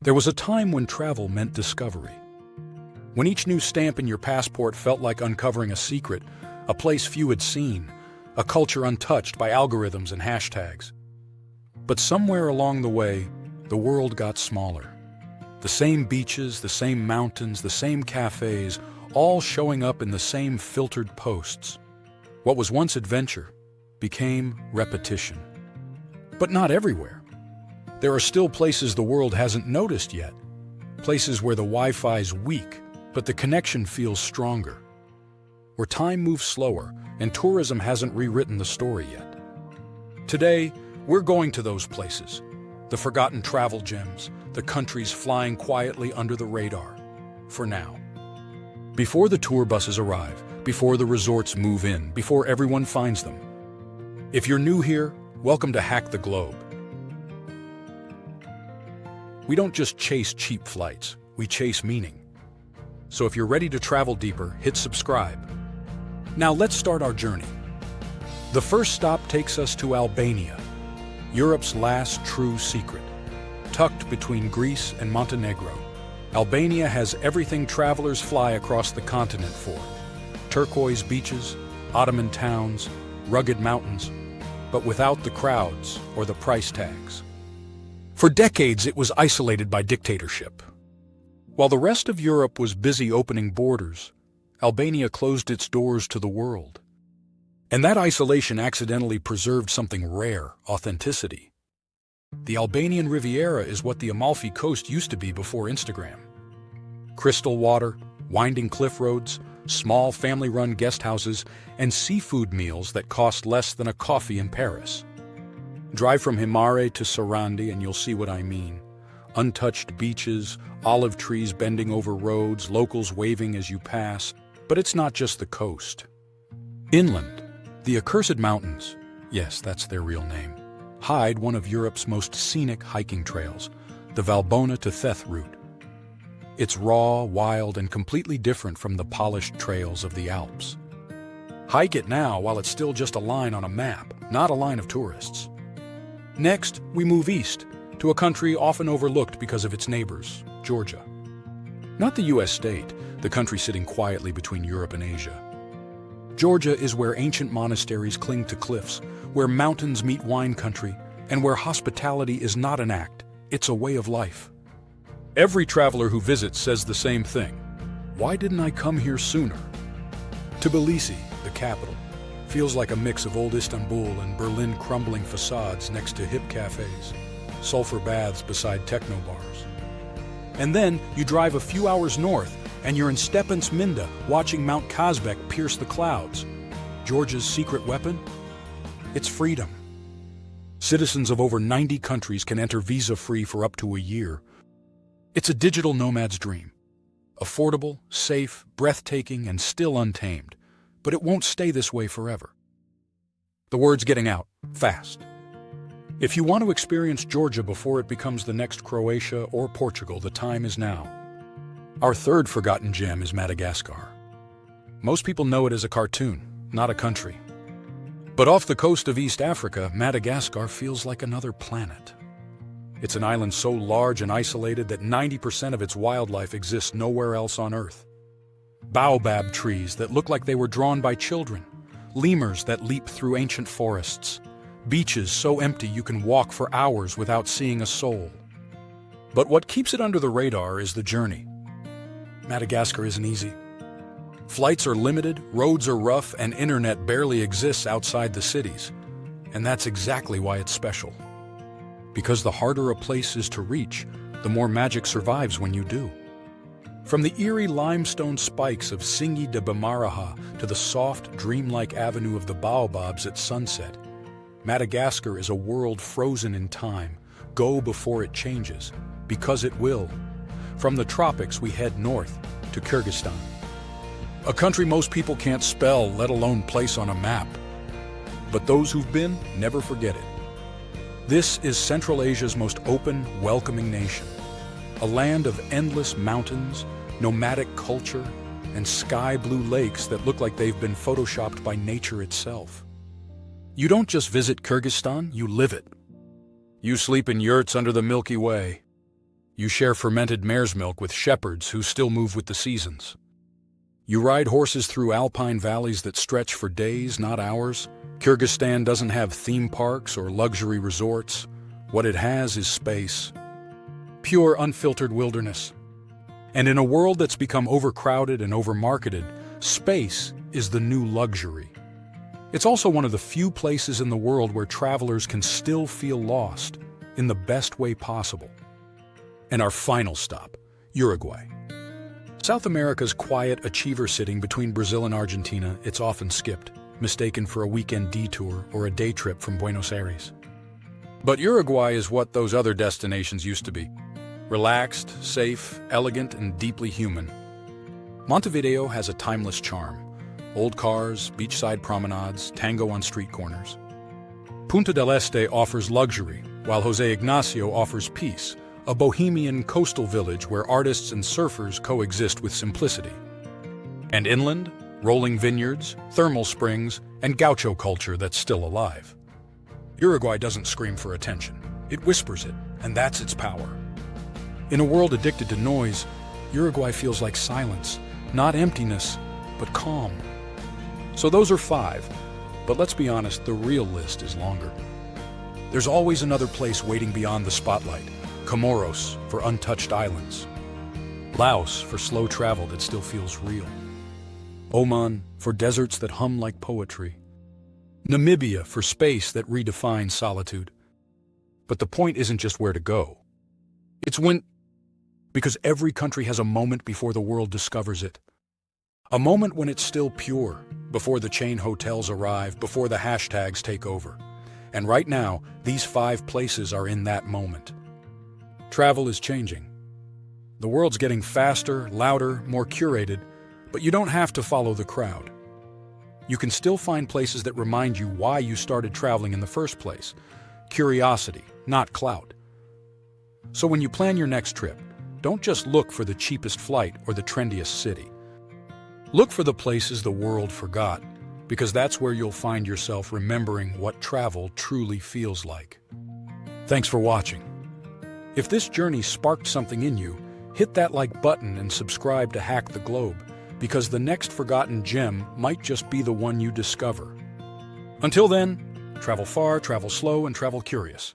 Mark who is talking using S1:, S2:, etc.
S1: There was a time when travel meant discovery. When each new stamp in your passport felt like uncovering a secret, a place few had seen, a culture untouched by algorithms and hashtags. But somewhere along the way, the world got smaller. The same beaches, the same mountains, the same cafes, all showing up in the same filtered posts. What was once adventure became repetition. But not everywhere. There are still places the world hasn't noticed yet. Places where the Wi-Fi's weak, but the connection feels stronger. Where time moves slower and tourism hasn't rewritten the story yet. Today, we're going to those places. The forgotten travel gems, the countries flying quietly under the radar. For now. Before the tour buses arrive, before the resorts move in, before everyone finds them. If you're new here, welcome to Hack the Globe. We don't just chase cheap flights, we chase meaning. So if you're ready to travel deeper, hit subscribe. Now let's start our journey. The first stop takes us to Albania, Europe's last true secret. Tucked between Greece and Montenegro, Albania has everything travelers fly across the continent for. Turquoise beaches, Ottoman towns, rugged mountains, but without the crowds or the price tags. For decades, it was isolated by dictatorship. While the rest of Europe was busy opening borders, Albania closed its doors to the world. And that isolation accidentally preserved something rare: authenticity. The Albanian Riviera is what the Amalfi Coast used to be before Instagram. Crystal water, winding cliff roads, small family-run guest houses, and seafood meals that cost less than a coffee in Paris. Drive from Himare to Sarandi and you'll see what I mean. Untouched beaches, olive trees bending over roads, locals waving as you pass. But it's not just the coast. Inland, the accursed mountains, yes, that's their real name, hide one of Europe's most scenic hiking trails, the Valbona to Theth route. It's raw, wild, and completely different from the polished trails of the Alps. Hike it now while it's still just a line on a map, not a line of tourists. Next, we move east, to a country often overlooked because of its neighbors, Georgia. Not the U.S. state, the country sitting quietly between Europe and Asia. Georgia is where ancient monasteries cling to cliffs, where mountains meet wine country, and where hospitality is not an act, it's a way of life. Every traveler who visits says the same thing. Why didn't I come here sooner? Tbilisi, the capital, feels like a mix of old Istanbul and Berlin crumbling facades next to hip cafes, sulfur baths beside techno bars. And then you drive a few hours north and you're in Stepantsminda watching Mount Kazbek pierce the clouds. Georgia's secret weapon? It's freedom. Citizens of over 90 countries can enter visa-free for up to a year. It's a digital nomad's dream. Affordable, safe, breathtaking, and still untamed. But it won't stay this way forever. The word's getting out, fast. If you want to experience Georgia before it becomes the next Croatia or Portugal, the time is now. Our third forgotten gem is Madagascar. Most people know it as a cartoon, not a country. But off the coast of East Africa, Madagascar feels like another planet. It's an island so large and isolated that 90% of its wildlife exists nowhere else on Earth. Baobab trees that look like they were drawn by children, lemurs that leap through ancient forests, beaches so empty you can walk for hours without seeing a soul. But what keeps it under the radar is the journey. Madagascar isn't easy. Flights are limited, roads are rough, and internet barely exists outside the cities. And that's exactly why it's special. Because the harder a place is to reach, the more magic survives when you do. From the eerie limestone spikes of Singi de Bamaraha to the soft, dreamlike avenue of the baobabs at sunset, Madagascar is a world frozen in time. Go before it changes, because it will. From the tropics, we head north to Kyrgyzstan. A country most people can't spell, let alone place on a map. But those who've been never forget it. This is Central Asia's most open, welcoming nation. A land of endless mountains, nomadic culture, and sky-blue lakes that look like they've been photoshopped by nature itself. You don't just visit Kyrgyzstan, you live it. You sleep in yurts under the Milky Way. You share fermented mare's milk with shepherds who still move with the seasons. You ride horses through alpine valleys that stretch for days, not hours. Kyrgyzstan doesn't have theme parks or luxury resorts. What it has is space. Pure, unfiltered wilderness. And in a world that's become overcrowded and overmarketed, space is the new luxury. It's also one of the few places in the world where travelers can still feel lost in the best way possible. And our final stop, Uruguay. South America's quiet achiever sitting between Brazil and Argentina, it's often skipped, mistaken for a weekend detour or a day trip from Buenos Aires. But Uruguay is what those other destinations used to be. Relaxed, safe, elegant, and deeply human. Montevideo has a timeless charm. Old cars, beachside promenades, tango on street corners. Punta del Este offers luxury, while José Ignacio offers peace, a bohemian coastal village where artists and surfers coexist with simplicity. And inland, rolling vineyards, thermal springs, and gaucho culture that's still alive. Uruguay doesn't scream for attention. It whispers it, and that's its power. In a world addicted to noise, Uruguay feels like silence, not emptiness, but calm. So those are 5, but let's be honest, the real list is longer. There's always another place waiting beyond the spotlight. Comoros for untouched islands. Laos for slow travel that still feels real. Oman for deserts that hum like poetry. Namibia for space that redefines solitude. But the point isn't just where to go. It's when... Because every country has a moment before the world discovers it. A moment when it's still pure, before the chain hotels arrive, before the hashtags take over. And right now, these 5 places are in that moment. Travel is changing. The world's getting faster, louder, more curated, but you don't have to follow the crowd. You can still find places that remind you why you started traveling in the first place. Curiosity, not clout. So when you plan your next trip, don't just look for the cheapest flight or the trendiest city. Look for the places the world forgot, because that's where you'll find yourself remembering what travel truly feels like. Thanks for watching. If this journey sparked something in you, hit that like button and subscribe to Hack the Globe, because the next forgotten gem might just be the one you discover. Until then, travel far, travel slow, and travel curious.